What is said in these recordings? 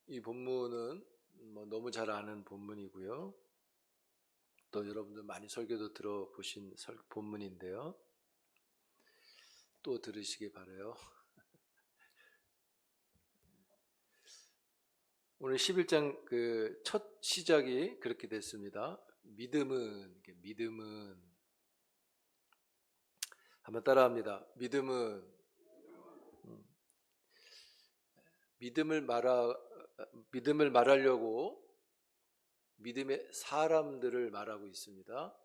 이 본문은 너무 잘 아는 본문이고요. 또 여러분들 많이 설교도 들어보신 본문인데요. 또 들으시기 바라요. 오늘 11장 그 첫 시작이 그렇게 됐습니다. 믿음은 한번 따라합니다. 믿음을 말하려고 믿음의 사람들을 말하고 있습니다.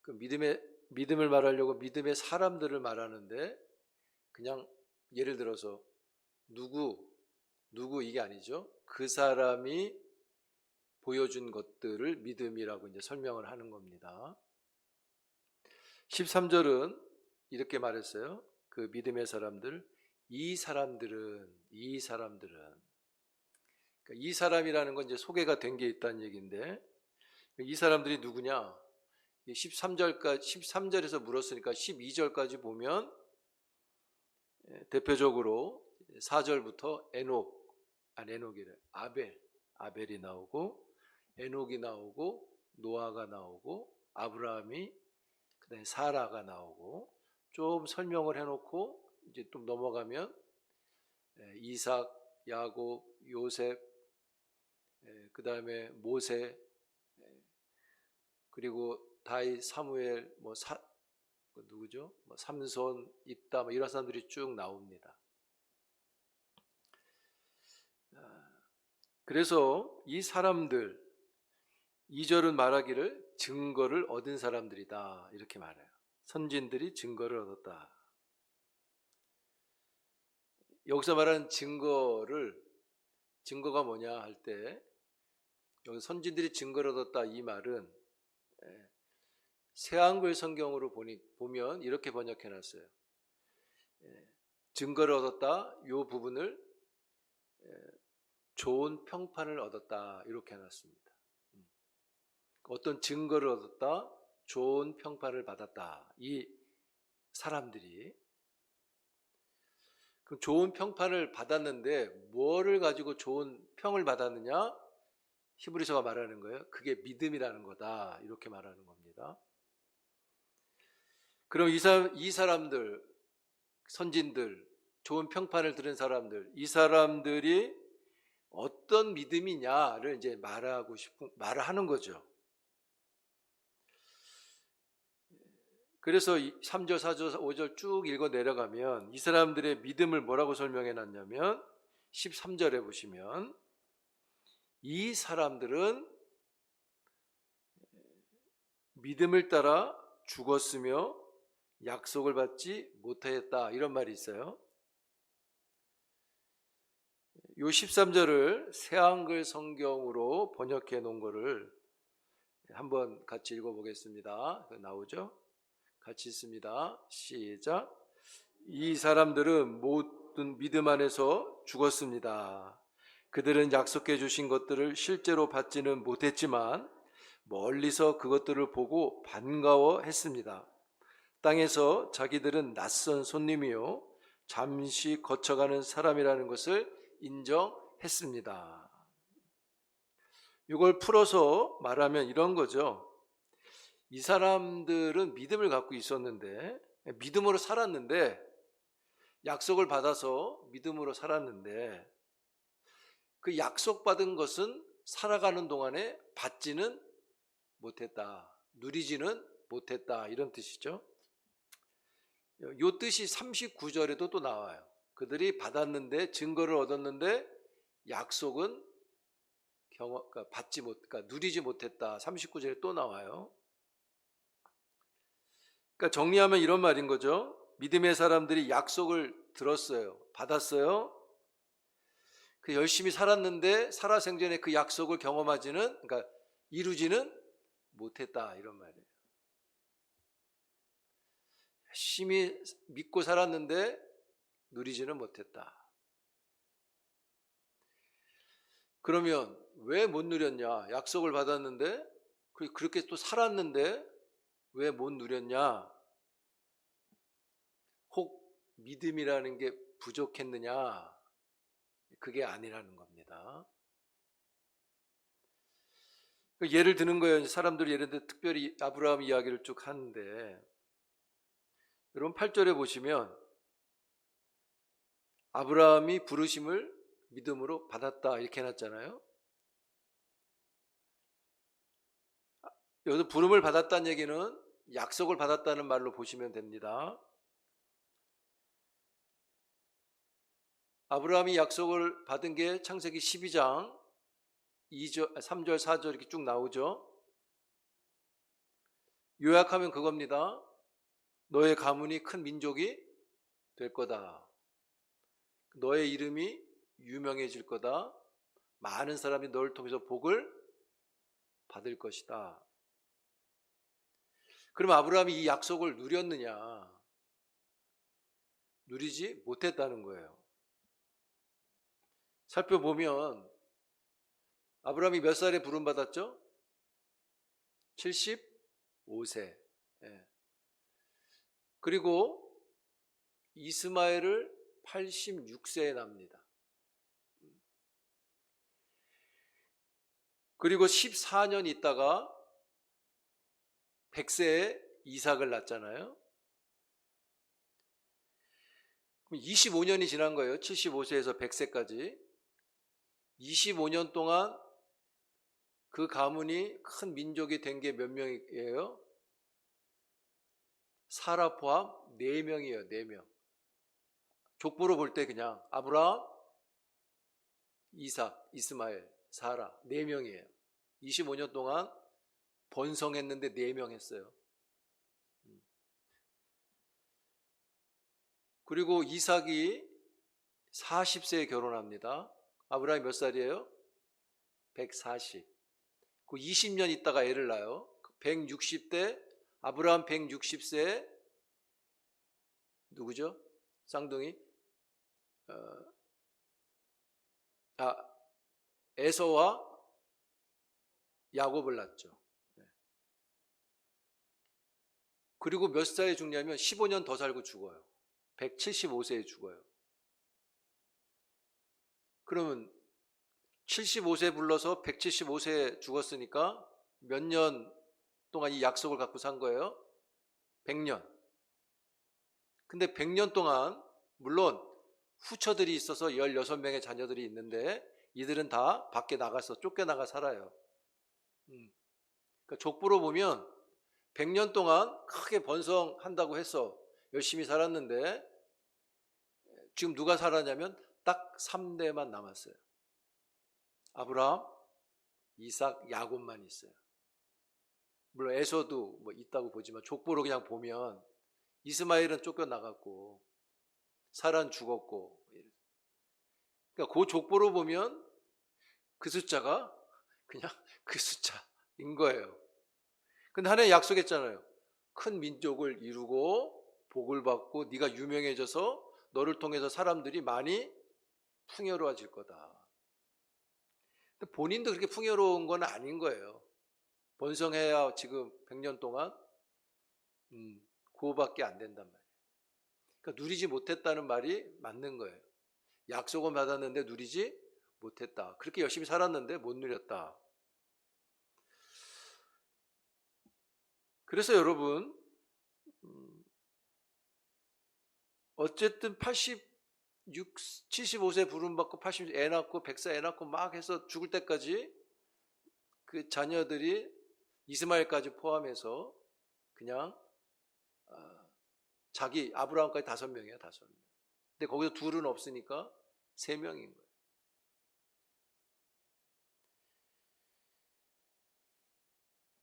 그 믿음을 말하려고 믿음의 사람들을 말하는데, 그냥 예를 들어서 누구 이게 아니죠. 그 사람이 보여준 것들을 믿음이라고 이제 설명을 하는 겁니다. 13절은 이렇게 말했어요. 그 믿음의 사람들, 이 사람들은 그러니까 이 사람이라는 건 이제 소개가 된 게 있다는 얘기인데, 이 사람들이 누구냐? 13절에서 물었으니까 12절까지 보면 대표적으로 4절부터 아벨이 나오고, 에녹이 나오고, 노아가 나오고, 아브라함이, 그다음에 사라가 나오고, 좀 설명을 해놓고 이제 좀 넘어가면 이삭, 야곱, 요셉, 그다음에 모세, 그리고 다윗, 사무엘, 누구죠? 삼손, 입다, 이런 사람들이 쭉 나옵니다. 그래서 이 사람들, 2절은 말하기를 증거를 얻은 사람들이다, 이렇게 말해요. 선진들이 증거를 얻었다. 여기서 말하는 증거가 뭐냐 할 때, 여기 선진들이 증거를 얻었다, 이 말은 새한글 성경으로 보면 이렇게 번역해 놨어요. 증거를 얻었다, 이 부분을 좋은 평판을 얻었다, 이렇게 해놨습니다. 어떤 증거를 얻었다, 좋은 평판을 받았다, 이 사람들이. 그럼 좋은 평판을 받았는데 뭐를 가지고 좋은 평을 받았느냐? 히브리서가 말하는 거예요. 그게 믿음이라는 거다, 이렇게 말하는 겁니다. 그럼 이 사람들, 선진들, 좋은 평판을 들은 사람들, 이 사람들이 어떤 믿음이냐를 이제 말을 하는 거죠. 그래서 3절, 4절, 5절 쭉 읽어 내려가면 이 사람들의 믿음을 뭐라고 설명해 놨냐면, 13절에 보시면 이 사람들은 믿음을 따라 죽었으며 약속을 받지 못하였다, 이런 말이 있어요. 요 13절을 새한글 성경으로 번역해 놓은 거를 한번 같이 읽어보겠습니다. 나오죠? 같이 있습니다. 시작. 이 사람들은 모든 믿음 안에서 죽었습니다. 그들은 약속해 주신 것들을 실제로 받지는 못했지만 멀리서 그것들을 보고 반가워했습니다. 땅에서 자기들은 낯선 손님이요 잠시 거쳐가는 사람이라는 것을 인정했습니다. 이걸 풀어서 말하면 이런 거죠. 이 사람들은 믿음을 갖고 있었는데, 믿음으로 살았는데, 약속을 받아서 믿음으로 살았는데, 그 약속받은 것은 살아가는 동안에 받지는 못했다, 누리지는 못했다, 이런 뜻이죠. 이 뜻이 39절에도 또 나와요. 그들이 받았는데, 증거를 얻었는데 약속은 누리지 못했다, 39절에 또 나와요. 그러니까 정리하면 이런 말인 거죠. 믿음의 사람들이 약속을 들었어요, 받았어요. 그 열심히 살았는데 살아생전에 그 약속을 그러니까 이루지는 못했다, 이런 말이에요. 열심히 믿고 살았는데 누리지는 못했다. 그러면 왜 못 누렸냐? 약속을 받았는데, 그렇게 또 살았는데 왜 못 누렸냐? 혹 믿음이라는 게 부족했느냐? 그게 아니라는 겁니다. 예를 드는 거예요. 사람들이 예를 들어 특별히 아브라함 이야기를 쭉 하는데, 여러분 8절에 보시면 아브라함이 부르심을 믿음으로 받았다 이렇게 해놨잖아요. 여기서 부름을 받았다는 얘기는 약속을 받았다는 말로 보시면 됩니다. 아브라함이 약속을 받은 게 창세기 12장 2절, 3절, 4절 이렇게 쭉 나오죠. 요약하면 그겁니다. 너의 가문이 큰 민족이 될 거다. 너의 이름이 유명해질 거다. 많은 사람이 너를 통해서 복을 받을 것이다. 그럼 아브라함이 이 약속을 누렸느냐? 누리지 못했다는 거예요. 살펴보면 아브라함이 몇 살에 부름받았죠? 75세. 예. 그리고 이스마엘을 86세에 납니다. 그리고 14년 있다가 100세에 이삭을 낳잖아요. 그럼 25년이 지난 거예요. 75세에서 100세까지. 25년 동안 그 가문이 큰 민족이 된 게 몇 명이에요? 사라 포함 4명이에요. 4명. 족보로 볼 때 그냥 아브라함, 이삭, 이스마엘, 사라 4명이에요. 25년 동안 번성했는데 4명 했어요. 그리고 이삭이 40세에 결혼합니다. 아브라함이 몇 살이에요? 140. 그 20년 있다가 애를 낳아요. 160대 아브라함 160세에 누구죠? 쌍둥이 에서와 야곱을 낳죠. 그리고 몇 살에 죽냐면 15년 더 살고 죽어요. 175세에 죽어요. 그러면 75세 불러서 175세에 죽었으니까 몇 년 동안 이 약속을 갖고 산 거예요? 100년. 근데 100년 동안 물론 후처들이 있어서 16명의 자녀들이 있는데 이들은 다 밖에 나가서 쫓겨나가 살아요. 그러니까 족보로 보면 100년 동안 크게 번성한다고 해서 열심히 살았는데 지금 누가 살았냐면 딱 3대만 남았어요. 아브라함, 이삭, 야곱만 있어요. 물론 에서도 뭐 있다고 보지만 족보로 그냥 보면 이스마엘은 쫓겨나갔고 사라는 죽었고, 그러니까 그 족보로 보면 그 숫자가 그냥 그 숫자인 거예요. 근데 하나님 약속했잖아요. 큰 민족을 이루고 복을 받고 네가 유명해져서 너를 통해서 사람들이 많이 풍요로워질 거다. 근데 본인도 그렇게 풍요로운 건 아닌 거예요. 번성해야 지금 100년 동안 그거밖에 안 된단 말이에요. 그러니까 누리지 못했다는 말이 맞는 거예요. 약속은 받았는데 누리지 못했다. 그렇게 열심히 살았는데 못 누렸다. 그래서 여러분 어쨌든 75세 부름받고 80세 애 낳고 100세 애 낳고 막 해서 죽을 때까지 그 자녀들이 이스마엘까지 포함해서 그냥 자기 아브라함까지 5명이에요. 5명. 근데 거기서 둘은 없으니까 3명인 거예요.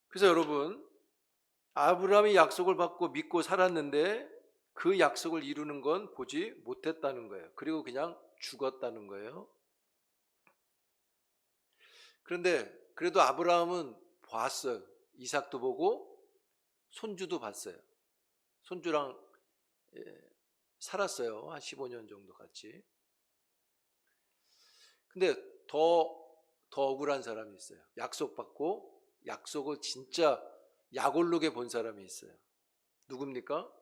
그래서 여러분 아브라함이 약속을 받고 믿고 살았는데 그 약속을 이루는 건 보지 못했다는 거예요. 그리고 그냥 죽었다는 거예요. 그런데 그래도 아브라함은 봤어요. 이삭도 보고 손주도 봤어요. 손주랑 살았어요. 한 15년 정도 같이. 근데 더 억울한 사람이 있어요. 약속 받고 약속을 진짜 약올르게 본 사람이 있어요. 누굽니까?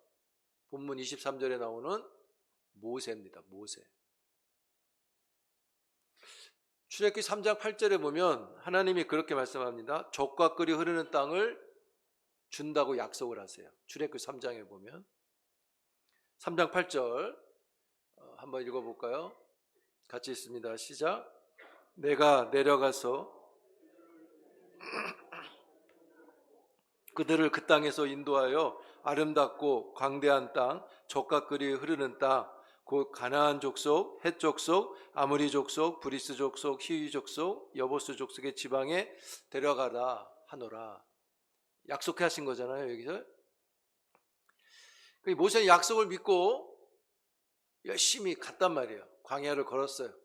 본문 23절에 나오는 모세입니다. 모세. 출애굽기 3장 8절에 보면 하나님이 그렇게 말씀합니다. 젖과 꿀이 흐르는 땅을 준다고 약속을 하세요. 출애굽기 3장에 보면 3장 8절 한번 읽어볼까요? 같이 있습니다. 시작. 내가 내려가서 그들을 그 땅에서 인도하여 아름답고 광대한 땅, 젖과 꿀이 흐르는 땅, 곧 가나안 족속, 헷 족속, 아모리 족속, 브리스 족속, 히위 족속, 여보스 족속의 지방에 데려가라 하노라. 약속하신 거잖아요, 여기서. 모세는 약속을 믿고 열심히 갔단 말이에요. 광야를 걸었어요.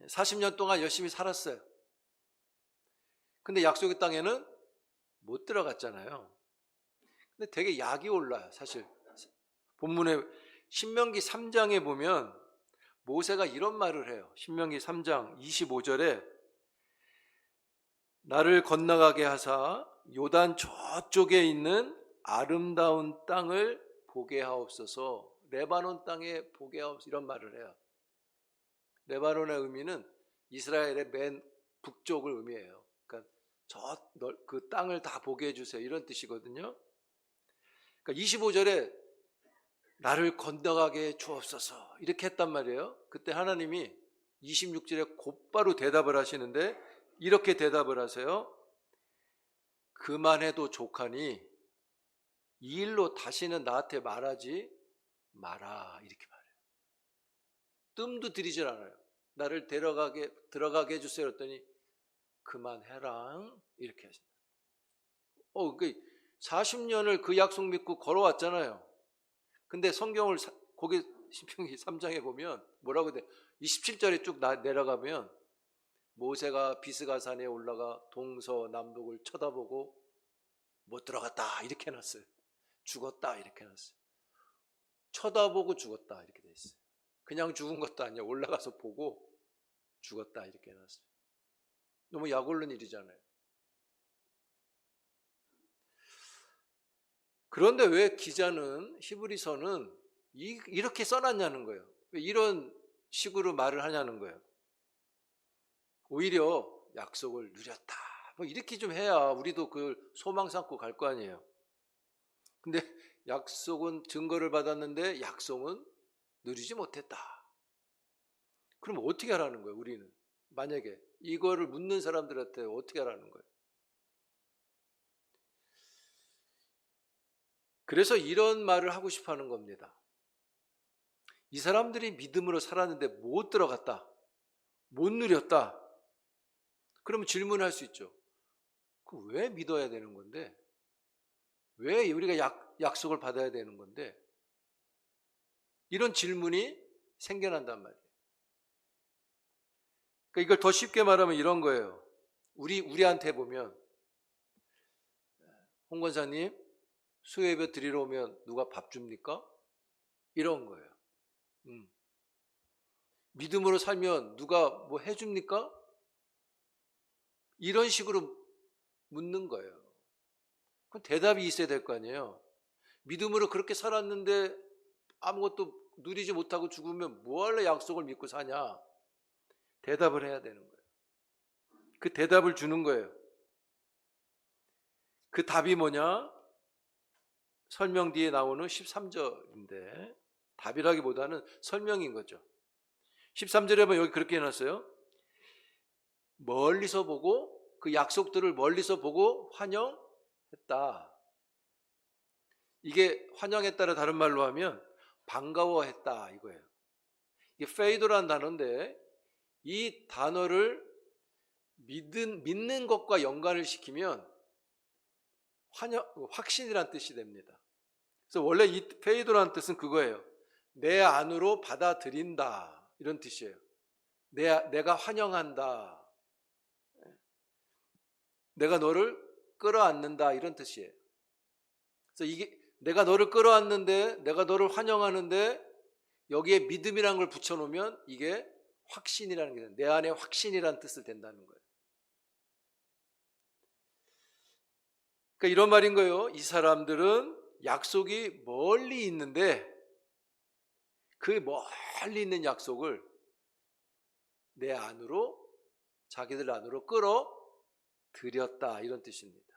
40년 동안 열심히 살았어요. 근데 약속의 땅에는 못 들어갔잖아요. 근데 되게 약이 올라요, 사실. 본문에 신명기 3장에 보면 모세가 이런 말을 해요. 신명기 3장 25절에 나를 건너가게 하사 요단 저쪽에 있는 아름다운 땅을 보게 하옵소서. 레바논 땅에 보게 하옵소서. 이런 말을 해요. 레바논의 의미는 이스라엘의 맨 북쪽을 의미해요. 그러니까 그 땅을 다 보게 해주세요. 이런 뜻이거든요. 그러니까 25절에 나를 건너가게 주옵소서 이렇게 했단 말이에요. 그때 하나님이 26절에 곧바로 대답을 하시는데 이렇게 대답을 하세요. 그만해도 족하니 이 일로 다시는 나한테 말하지 마라 이렇게 말해요. 뜸도 들이질 않아요. 나를 들어가게 해주세요 했더니 그만해라 이렇게 하신다. 그러니까 40년을 그 약속 믿고 걸어왔잖아요. 근데 성경을 거기 신명기 3장에 보면 뭐라고 돼? 27절에 쭉 내려가면 모세가 비스가산에 올라가 동서남북을 쳐다보고 못 들어갔다 이렇게 해놨어요. 죽었다 이렇게 해놨어요. 쳐다보고 죽었다 이렇게 돼 있어요. 그냥 죽은 것도 아니야. 올라가서 보고 죽었다 이렇게 해놨어요. 너무 약 올른 일이잖아요. 그런데 왜 기자는 히브리서는 이렇게 써놨냐는 거예요. 왜 이런 식으로 말을 하냐는 거예요. 오히려 약속을 누렸다. 뭐 이렇게 좀 해야 우리도 그 소망 삼고 갈 거 아니에요. 근데 약속은 증거를 받았는데 약속은 누리지 못했다. 그럼 어떻게 하라는 거예요, 우리는? 만약에 이거를 묻는 사람들한테 어떻게 하라는 거예요? 그래서 이런 말을 하고 싶어 하는 겁니다. 이 사람들이 믿음으로 살았는데 못 들어갔다. 못 누렸다. 그러면 질문할 수 있죠. 그럼 왜 믿어야 되는 건데? 왜 우리가 약속을 받아야 되는 건데? 이런 질문이 생겨난단 말이에요. 그러니까 이걸 더 쉽게 말하면 이런 거예요. 우리한테 보면 홍 권사님 수요예배 드리러 오면 누가 밥 줍니까? 이런 거예요. 믿음으로 살면 누가 뭐 해줍니까? 이런 식으로 묻는 거예요. 그럼 대답이 있어야 될 거 아니에요. 믿음으로 그렇게 살았는데 아무것도 누리지 못하고 죽으면 뭐하러 약속을 믿고 사냐? 대답을 해야 되는 거예요. 그 대답을 주는 거예요. 그 답이 뭐냐? 설명 뒤에 나오는 13절인데 답이라기보다는 설명인 거죠. 13절에 보면 여기 그렇게 해놨어요. 멀리서 보고 그 약속들을 멀리서 보고 환영했다. 이게 환영했다를 다른 말로 하면 반가워했다 이거예요. 이게 페이도라는 단어인데 이 단어를 믿는 것과 연관을 시키면 확신이란 뜻이 됩니다. 그래서 원래 이 페이도라는 뜻은 그거예요. 내 안으로 받아들인다 이런 뜻이에요. 내가 환영한다. 내가 너를 끌어안는다 이런 뜻이에요. 그래서 이게 내가 너를 끌어안는데 내가 너를 환영하는데 여기에 믿음이라는 걸 붙여놓으면 이게 확신이라는 게 내 안에 확신이라는 뜻을 된다는 거예요. 그러니까 이런 말인 거예요. 이 사람들은 약속이 멀리 있는데 그 멀리 있는 약속을 내 안으로, 자기들 안으로 끌어들였다, 이런 뜻입니다.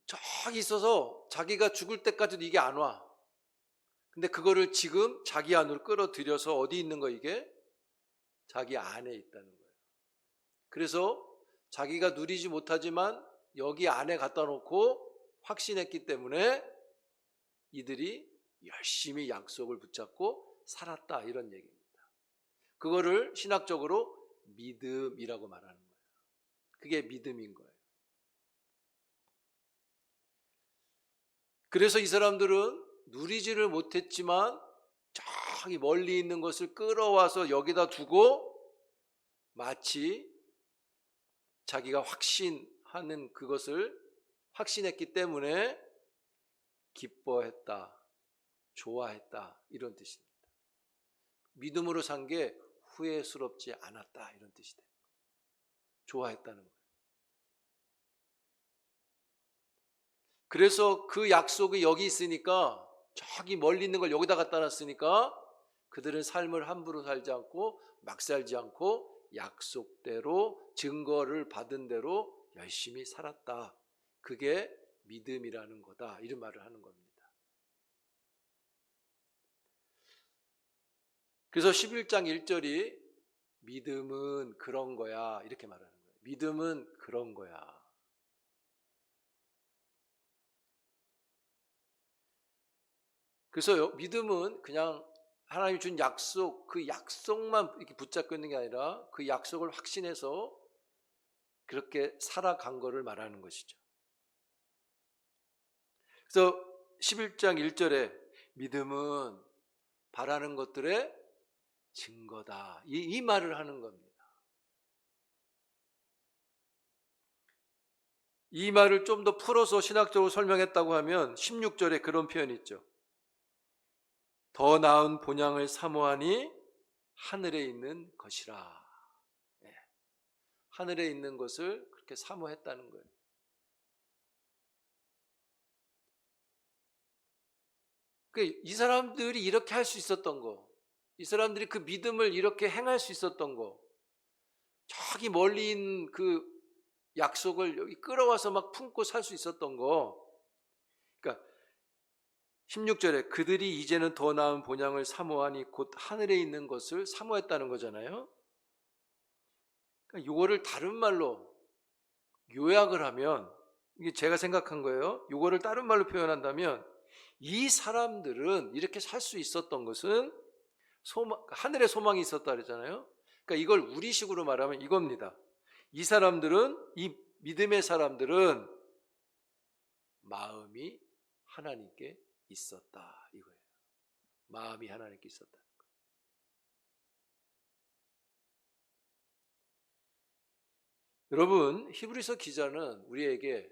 저기 있어서 자기가 죽을 때까지도 이게 안 와. 근데 그거를 지금 자기 안으로 끌어들여서 어디 있는 거, 이게? 자기 안에 있다는 거예요. 그래서 자기가 누리지 못하지만 여기 안에 갖다 놓고 확신했기 때문에 이들이 열심히 약속을 붙잡고 살았다, 이런 얘기입니다. 그거를 신학적으로 믿음이라고 말하는 거예요. 그게 믿음인 거예요. 그래서 이 사람들은 누리지를 못했지만 저기 멀리 있는 것을 끌어와서 여기다 두고 마치 자기가 확신하는 그것을 확신했기 때문에 기뻐했다, 좋아했다, 이런 뜻입니다. 믿음으로 산 게 후회스럽지 않았다, 이런 뜻이 돼요. 좋아했다는 거예요. 그래서 그 약속이 여기 있으니까, 저기 멀리 있는 걸 여기다 갖다 놨으니까 그들은 삶을 함부로 살지 않고 막 살지 않고 약속대로, 증거를 받은 대로 열심히 살았다. 그게 믿음이라는 거다, 이런 말을 하는 겁니다. 그래서 11장 1절이 믿음은 그런 거야, 이렇게 말하는 거예요. 믿음은 그런 거야. 그래서 믿음은 그냥 하나님이 준 약속, 그 약속만 이렇게 붙잡고 있는 게 아니라 그 약속을 확신해서 그렇게 살아간 거를 말하는 것이죠. 그래서 11장 1절에 믿음은 바라는 것들의 증거다, 이 말을 하는 겁니다. 이 말을 좀 더 풀어서 신학적으로 설명했다고 하면 16절에 그런 표현이 있죠. 더 나은 본향을 사모하니 하늘에 있는 것이라. 네. 하늘에 있는 것을 그렇게 사모했다는 거예요. 이 사람들이 이렇게 할 수 있었던 거, 이 사람들이 그 믿음을 이렇게 행할 수 있었던 거, 저기 멀리 있는 그 약속을 여기 끌어와서 막 품고 살 수 있었던 거. 그러니까 16절에 그들이 이제는 더 나은 본향을 사모하니 곧 하늘에 있는 것을 사모했다는 거잖아요. 그러니까 이거를 다른 말로 요약을 하면, 이게 제가 생각한 거예요. 이거를 다른 말로 표현한다면, 이 사람들은 이렇게 살 수 있었던 것은 하늘의 소망이 있었다 그랬잖아요. 그러니까 이걸 우리식으로 말하면 이겁니다. 이 사람들은, 이 믿음의 사람들은 마음이 하나님께 있었다, 이거예요. 마음이 하나님께 있었다. 여러분, 히브리서 기자는 우리에게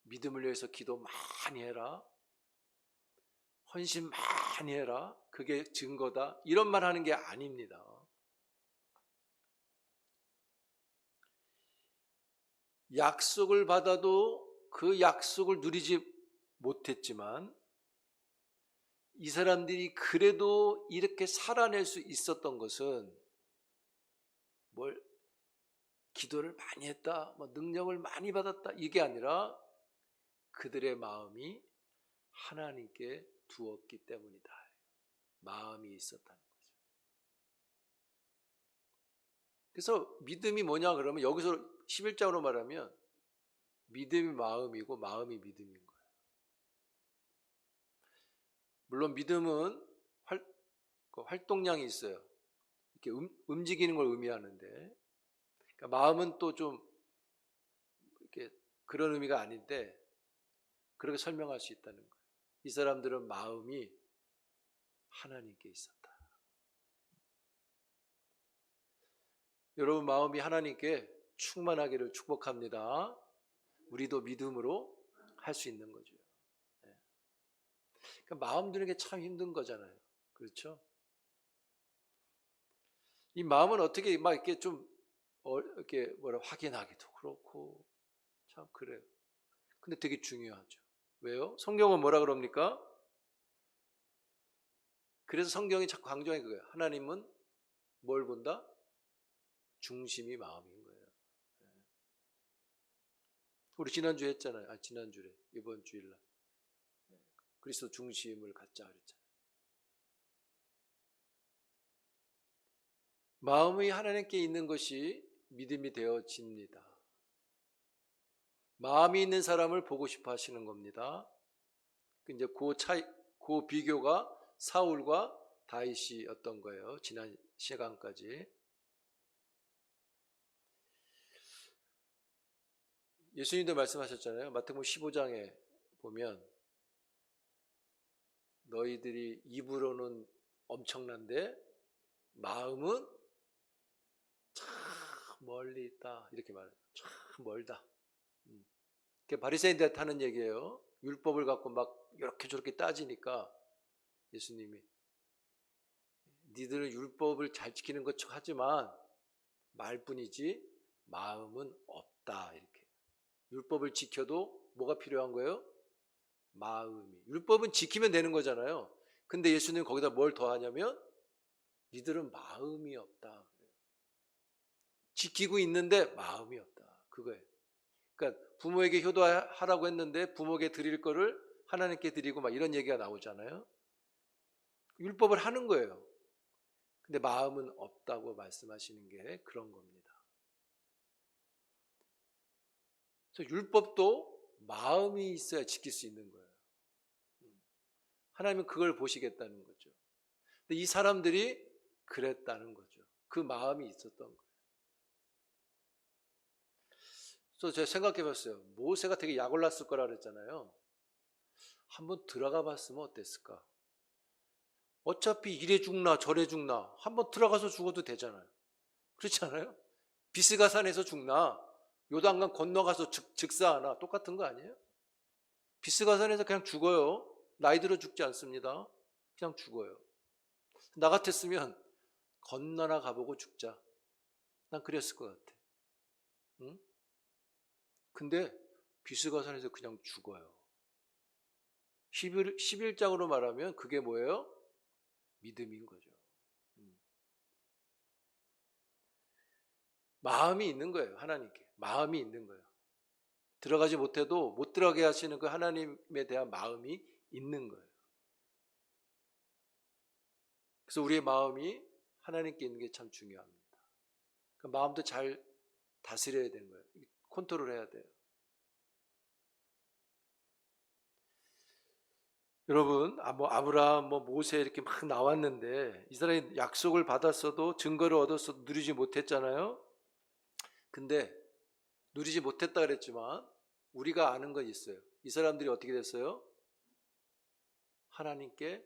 믿음을 위해서 기도 많이 해라, 헌신 많이 해라, 그게 증거다, 이런 말 하는 게 아닙니다. 약속을 받아도 그 약속을 누리지 못했지만 이 사람들이 그래도 이렇게 살아낼 수 있었던 것은 기도를 많이 했다, 능력을 많이 받았다, 이게 아니라 그들의 마음이 하나님께 두었기 때문이다. 마음이 있었다는 거죠. 그래서 믿음이 뭐냐 그러면 여기서 11장으로 말하면 믿음이 마음이고 마음이 믿음인 거예요. 물론 믿음은 활동량이 있어요. 이렇게 움직이는 걸 의미하는데, 그러니까 마음은 또 좀 이렇게 그런 의미가 아닌데 그렇게 설명할 수 있다는 거예요. 이 사람들은 마음이 하나님께 있었다. 여러분 마음이 하나님께 충만하기를 축복합니다. 우리도 믿음으로 할 수 있는 거죠. 그러니까 마음 드는 게 참 힘든 거잖아요. 그렇죠? 이 마음은 어떻게 막 이렇게 좀 이렇게 확인하기도 그렇고 참 그래요. 근데 되게 중요하죠. 왜요? 성경은 뭐라 그럽니까? 그래서 성경이 자꾸 강조하는 거예요. 하나님은 뭘 본다? 중심이 마음인 거예요. 우리 지난주에 했잖아요. 지난주에 이번 주일날 그리스도 중심을 갖자 그랬잖아요. 마음이 하나님께 있는 것이 믿음이 되어집니다. 마음이 있는 사람을 보고 싶어 하시는 겁니다. 이제 그 비교가 사울과 다윗이었던 거예요. 지난 시간까지. 예수님도 말씀하셨잖아요. 마태복음 15장에 보면 너희들이 입으로는 엄청난데 마음은 참 멀리 있다. 이렇게 말해요. 참 멀다. 그게 바리새인들한테 하는 얘기예요. 율법을 갖고 막 이렇게 저렇게 따지니까 예수님이 니들은 율법을 잘 지키는 것 하지만 말뿐이지 마음은 없다. 이렇게. 율법을 지켜도 뭐가 필요한 거예요? 마음이. 율법은 지키면 되는 거잖아요. 근데 예수님은 거기다 뭘 더하냐면 니들은 마음이 없다. 지키고 있는데 마음이 없다. 그거예요. 그러니까 부모에게 효도하라고 했는데 부모에게 드릴 거를 하나님께 드리고 막 이런 얘기가 나오잖아요. 율법을 하는 거예요. 근데 마음은 없다고 말씀하시는 게 그런 겁니다. 그래서 율법도 마음이 있어야 지킬 수 있는 거예요. 하나님은 그걸 보시겠다는 거죠. 근데 이 사람들이 그랬다는 거죠. 그 마음이 있었던 거예요. 그래서 제가 생각해 봤어요. 모세가 되게 약 올랐을 거라 그랬잖아요. 한번 들어가 봤으면 어땠을까? 어차피 이래 죽나 저래 죽나 한번 들어가서 죽어도 되잖아요. 그렇지 않아요? 비스가산에서 죽나 요단강 건너가서 즉사하나 똑같은 거 아니에요? 비스가산에서 그냥 죽어요. 나이 들어 죽지 않습니다. 그냥 죽어요. 나 같았으면 건너나 가보고 죽자. 난 그랬을 것 같아. 응? 근데 비스가산에서 그냥 죽어요. 11장으로 말하면 그게 뭐예요? 믿음인 거죠. 마음이 있는 거예요. 하나님께. 마음이 있는 거예요. 들어가지 못해도 못 들어가게 하시는 그 하나님에 대한 마음이 있는 거예요. 그래서 우리의 마음이 하나님께 있는 게 참 중요합니다. 그 마음도 잘 다스려야 되는 거예요. 컨트롤해야 돼요. 여러분, 아브라함, 모세 이렇게 막 나왔는데 이 사람이 약속을 받았어도 증거를 얻었어도 누리지 못했잖아요. 근데 누리지 못했다 그랬지만 우리가 아는 건 있어요. 이 사람들이 어떻게 됐어요? 하나님께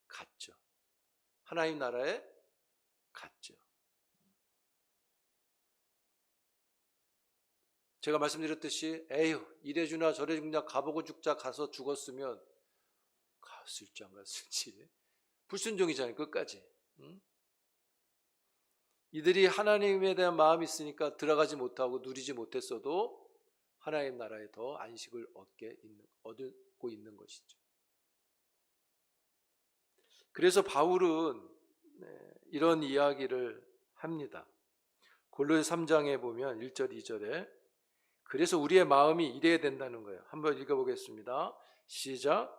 갔죠. 하나님 나라에 갔죠. 제가 말씀드렸듯이 에휴 이래 주나 저래 죽나 가보고 죽자 가서 죽었으면 갔을지 안 갔을지 불순종이잖아요. 끝까지. 이들이 하나님에 대한 마음이 있으니까 들어가지 못하고 누리지 못했어도 하나님 나라에 더 안식을 얻고 있는 것이죠. 그래서 바울은 이런 이야기를 합니다. 골로새 3장에 보면 1절 2절에 그래서 우리의 마음이 이래야 된다는 거예요. 한번 읽어보겠습니다. 시작.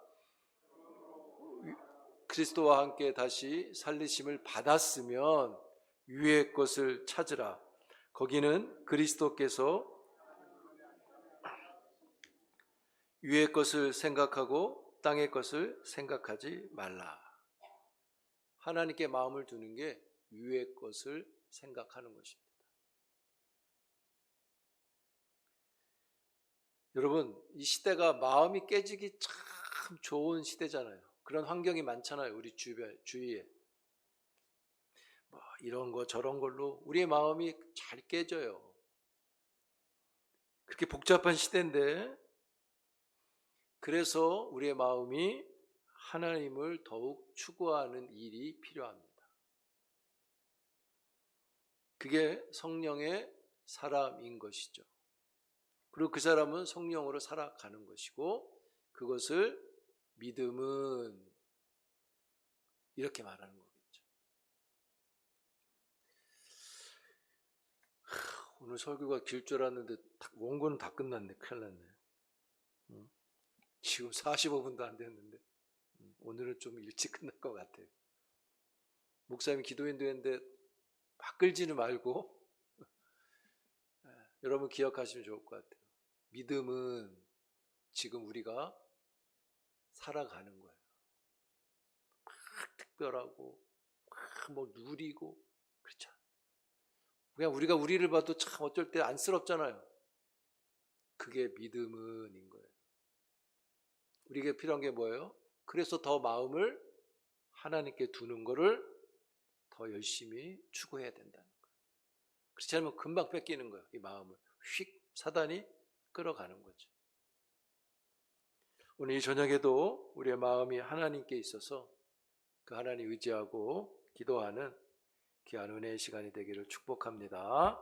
그리스도와 함께 다시 살리심을 받았으면 위의 것을 찾으라. 거기는 그리스도께서 위의 것을 생각하고 땅의 것을 생각하지 말라. 하나님께 마음을 두는 게 위의 것을 생각하는 것입니다. 여러분, 이 시대가 마음이 깨지기 참 좋은 시대잖아요. 그런 환경이 많잖아요. 우리 주위에. 이런 거 저런 걸로 우리의 마음이 잘 깨져요. 그렇게 복잡한 시대인데 그래서 우리의 마음이 하나님을 더욱 추구하는 일이 필요합니다. 그게 성령의 사람인 것이죠. 그리고 그 사람은 성령으로 살아가는 것이고 그것을 믿음은 이렇게 말하는 거겠죠. 오늘 설교가 길 줄 알았는데 원고는 다 끝났네. 큰일 났네. 지금 45분도 안 됐는데 오늘은 좀 일찍 끝날 것 같아요. 목사님이 기도인도했는데 막 끌지는 말고 여러분 기억하시면 좋을 것 같아요. 믿음은 지금 우리가 살아가는 거예요. 막 특별하고 막 뭐 누리고 그렇죠. 그냥 우리가 우리를 봐도 참 어쩔 때 안쓰럽잖아요. 그게 믿음은인 거예요. 우리에게 필요한 게 뭐예요? 그래서 더 마음을 하나님께 두는 거를 더 열심히 추구해야 된다는 거예요. 그렇지 않으면 금방 뺏기는 거예요. 이 마음을 휙 사단이 끌어가는 거죠. 오늘 이 저녁에도 우리의 마음이 하나님께 있어서 그 하나님 의지하고 기도하는 귀한 은혜의 시간이 되기를 축복합니다.